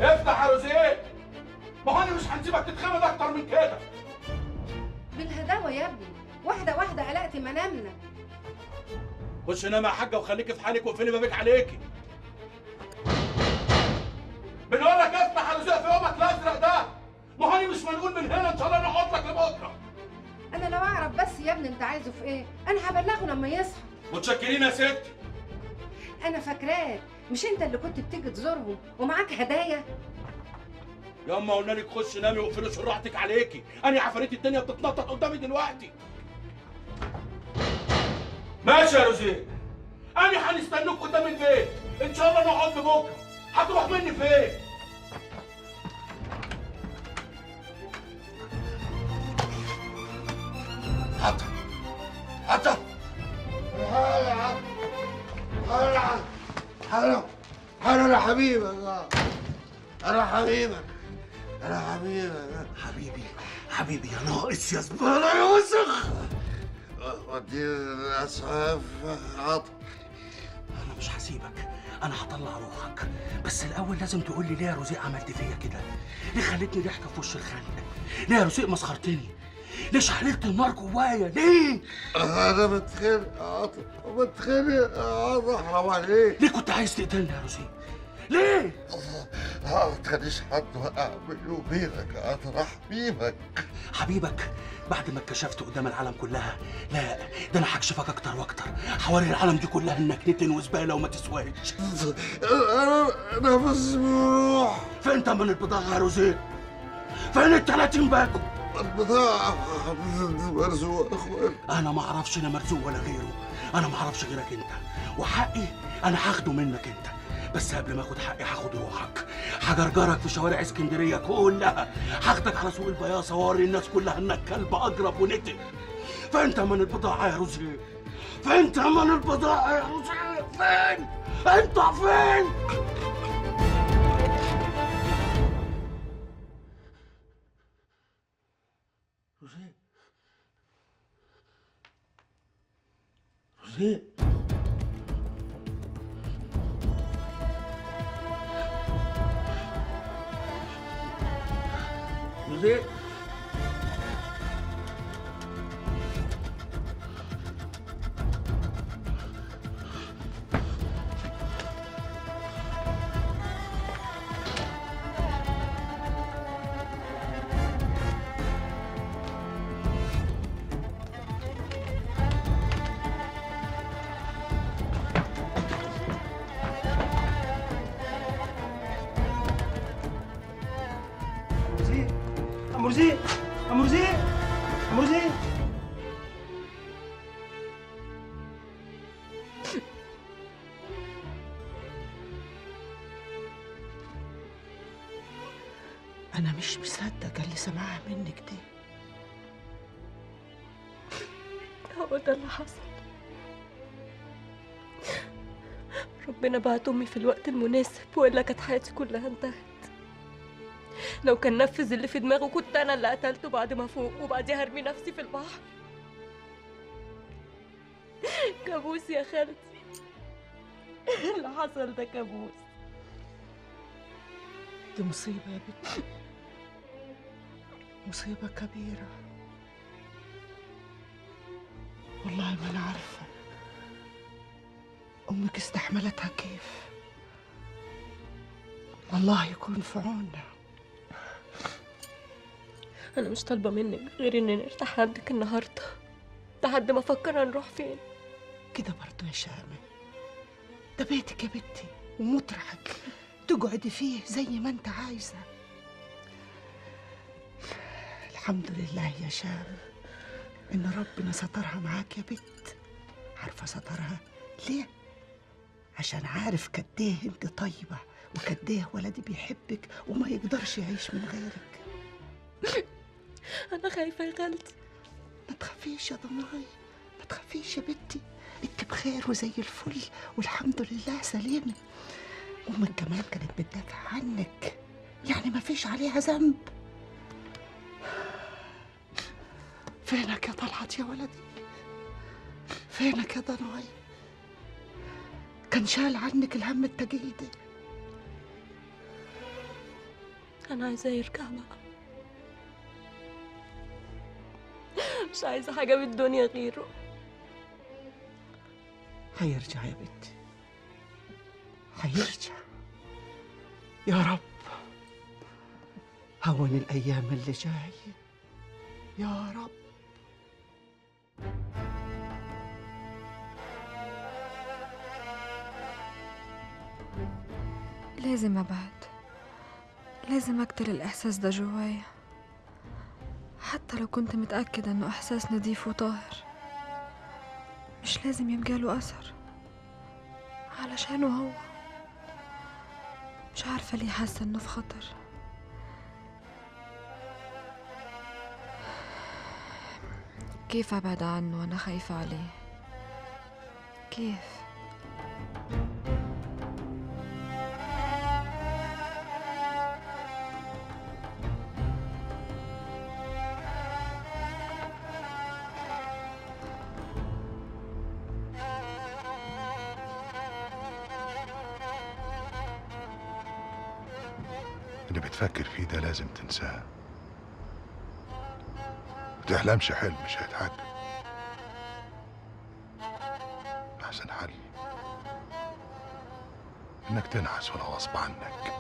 افتح يا روزيه. ما هو انا مش هنسيبك تتخمد اكتر من كده. بالهداوه يا ابني، واحده واحده قلقت منامنا. خش نام يا حاجه وخليكي في حالك واقفلي بابك عليكي. بنقول لك افتح يا روزيه في يومك الازرق ده. ما هو انا مش منقول من هنا، ان شاء الله نقعد لك لبكره. انا لو اعرف بس يا ابني انت عايزه في ايه انا هبلغه لما يصحى. متشكرين يا ستي. انا فاكراك مش انت اللي كنت بتيجي تزورهم ومعاك هدايا؟ ياما قلنا لك خش نامي واقفلي شراحتك عليكي. انا عفاريت الدنيا بتتنطط قدامي دلوقتي. ماشي يا روزيه، انا هنستنوك قدام البيت، ان شاء الله نقعد بكره. هتروح مني فين؟ حاضر حاضر. أنا حبيبك، أنا حبيبك، أنا حبيبك. حبيبي يا ناقص يا زبالة يا وسخ. ودي الأسعاف عطر. أنا مش هسيبك، أنا هطلع روحك، بس الأول لازم تقول لي ليه يا رزيق عملت فيا كده؟ ليه خلتني ضحكة في وش الخلق؟ ليه يا رزيق مسخرتني؟ ليه شعللت النار جوايا؟ ليه؟ أنا بتخنق يا عطر، بتخنق يا عطر، حرام عليك. ليه كنت عايز تقتلني يا رزيق؟ ليه؟ ما تخليش حد وقع بيني وبينك يا عطر، حبيبك. حبيبك بعد ما اتكشفت قدام العالم كلها؟ لا، ده انا هكشفك اكتر واكتر، حوالي العالم دي كلها انك نتن وزباله وما تسواش. انا بس بروح. فين تمن البضاعه يا رزيق؟ فين ال 30 باكو؟ البضاعة مرزوق يا اخوان. انا ما اعرفش انا مرزوق ولا غيره، انا ما اعرفش غيرك انت، وحقي انا هاخده منك انت، بس قبل ما اخد حقي هاخد روحك، هجرجرك في شوارع اسكندريه كلها، هاخدك على سوق البياصه واوري الناس كلها انك كلب اجرب ونتن. فين تمن البضاعه يا رزيق؟ فين تمن البضاعه يا رزيق؟ فين؟ انت فين؟ رزيق رزيق رزيق. عم رزيق، عم رزيق، عم رزيق. أنا مش مصدقة اللي سمعها منك دي. هو ده اللي حصل. ربنا بعت أمي في الوقت المناسب، وإلا كانت حياتي كلها انتهت. لو كان نفذ اللي في دماغه كنت أنا اللي قتلته بعد ما فوق، وبعديها هرمي نفسي في البحر. كابوس يا خالتي، اللي حصل ده كابوس. دي مصيبة يا بنتي، مصيبة كبيرة. والله ما أنا عارفة أمك استحملتها كيف. الله يكون في عوننا. أنا مش طالبة منك غير إني نرتاح عندك النهاردة لحد ما أفكر هنروح فين. كده برضه يا شامة، ده بيتك يا بنتي ومطرحك، تقعدي فيه زي ما انت عايزة. الحمد لله يا شام إن ربنا سترها معاك يا بنت. عارفة سترها ليه؟ عشان عارف قد ايه انت طيبة وقد ايه ولدي بيحبك وما يقدرش يعيش من غيرك. أنا خايفة يا خالتي. ما تخافيش يا ضناي، ما تخافيش يا بنتي، انت بخير وزي الفل والحمد لله سليمة. أمك كمان كانت بتدافع عنك، يعني ما فيش عليها ذنب. فينك يا طلعت يا ولدي؟ فينك يا ضناي؟ كان شال عنك الهم التقيل ده. أنا عايزاه يرجع بقى. مش عايزة حاجة من الدنيا غيره. هيرجع يا بنتي، هيرجع يا رب. هون الأيام اللي جاية يا رب. لازم أبعد، لازم أقتل الإحساس ده جوايا، حتى لو كنت متأكدة إنه إحساس نظيف وطاهر. مش لازم يبقى له أثر علشانه هو. مش عارفة ليه حاسة إنه في خطر. كيف أبعد عنه وأنا خايفة عليه؟ كيف؟ اللي بتفكر فيه ده لازم تنساه. متحلمش حلم مش هيتحقق. أحسن حل إنك تنعس ولا غصب عنك.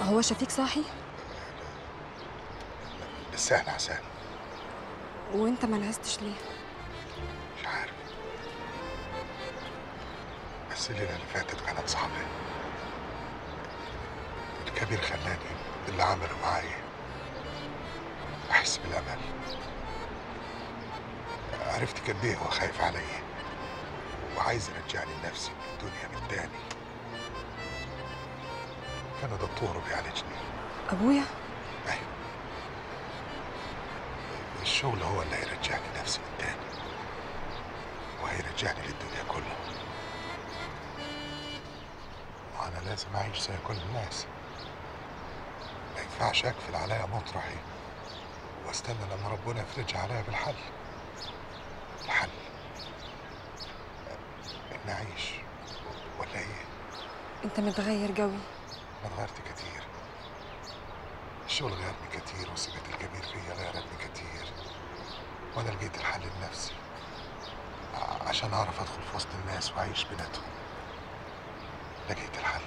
هو شفيق صاحي؟ لسه احنا عسان. وانت ما نعستش ليه؟ مش عارف، بس الليلة اللي فاتت كانت صعبة. الكبير خلاني اللي عمله معايا أحس بالأمل. عرفت قد إيه هو خايف عليا وعايز يرجعني لنفسي من الدنيا من تاني. كان دكتور بيعالجني. أبويا؟ أيوة، الشغل هو اللي هيرجعني نفسي من تاني وهيرجعني للدنيا كلها. وأنا لازم أعيش زي كل الناس. ما ينفعش أقفل عليا مطرحي واستنى لما ربنا يفرجها عليا بالحل. الحل إني أعيش ولا إيه؟ انت متغير قوي. أنا اتغيرت كتير. الشغل غيرني كتير وثقة الكبير فيا غيرتني كتير، وأنا لقيت الحل لنفسي عشان أعرف أدخل في وسط الناس وأعيش بيناتهم. لقيت الحل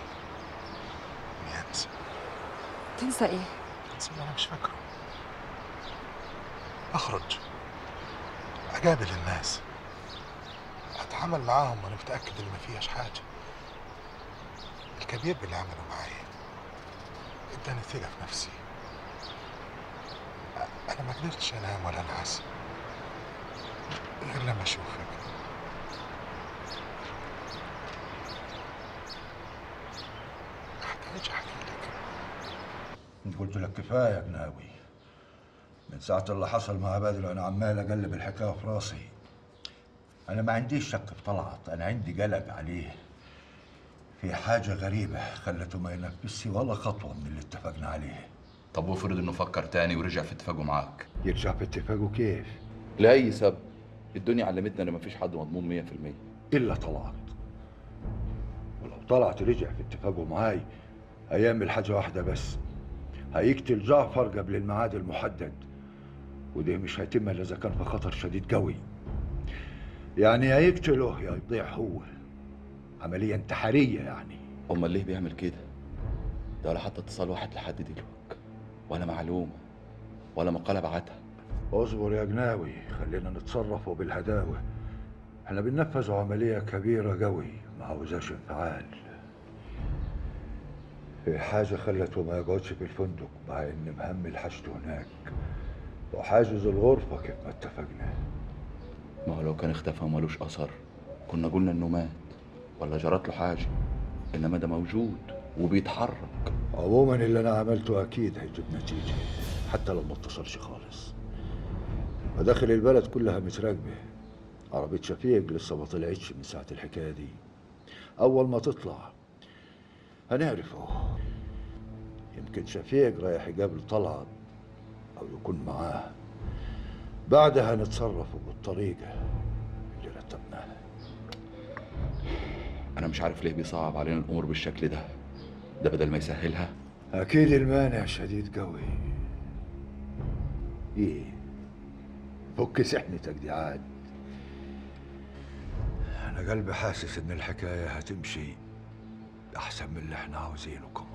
إني أنسى. تنسى ايه؟ أنسى اللي أنا مش فاكره. أخرج أقابل الناس، أتعامل معاهم وأنا متأكد إن ما فيهاش حاجة. الكبير باللي عمله معايا اداني ثقة في نفسي. أنا ما قدرتش أنام ولا أنعس غير لما أشوفك. أحتاج أحكي لك. انت قلت لك كفايه يا جناوي. من ساعة اللي حصل مع بدر وانا عمال اقلب الحكايه في راسي. انا ما عنديش شك في طلعت، انا عندي قلق عليه. في حاجه غريبه خلته ما ينفذش ولا خطوه من اللي اتفقنا عليه. طب وافرض انه فكر تاني ورجع في اتفاقه معاك؟ يرجع في اتفاقه كيف؟ لأي سبب. الدنيا علمتنا ان مفيش حد مضمون 100%. الا طلعت. ولو طلعت رجع في اتفاقه معاي هيعمل حاجه واحده بس، هيقتل جعفر قبل الميعاد المحدد، وده مش هيتم الا اذا كان في خطر شديد قوي. يعني هيقتله يا يضيع هو. عمليه انتحاريه يعني. امال ليه بيعمل كده؟ ده ولا حتى اتصال واحد لحد دلوقتي، ولا معلومه، ولا مقاله بعتها. اصبر يا جناوي، خلينا نتصرف بالهداوه. احنا بننفذ عمليه كبيره قوي ما عاوزاش انفعال. في حاجه خلته ما يقعدش في الفندق مع ان مهمل حاجته هناك، وحاجز الغرفه كيف ما اتفقنا. ما هو لو كان اختفى ومالوش اثر كنا قلنا انه مات ولا جرت له حاجه، انما ده موجود وبيتحرك. عموما اللي انا عملته اكيد هيجيب نتيجه حتى لو ما اتصلش خالص. مداخل البلد كلها متراكبة. عربية شفيق لسه ما طلعتش من ساعة الحكاية دي. أول ما تطلع هنعرفه. يمكن شفيق رايح يقابل طلعت أو يكون معاه. بعدها نتصرفوا بالطريقة اللي رتبناها. انا مش عارف ليه بيصعب علينا الامور بالشكل ده بدل ما يسهلها. أكيد المانع شديد قوي. إيه؟ فك سحنتك دي عاد. أنا قلبي حاسس إن الحكاية هتمشي أحسن من اللي إحنا عاوزينه كمان.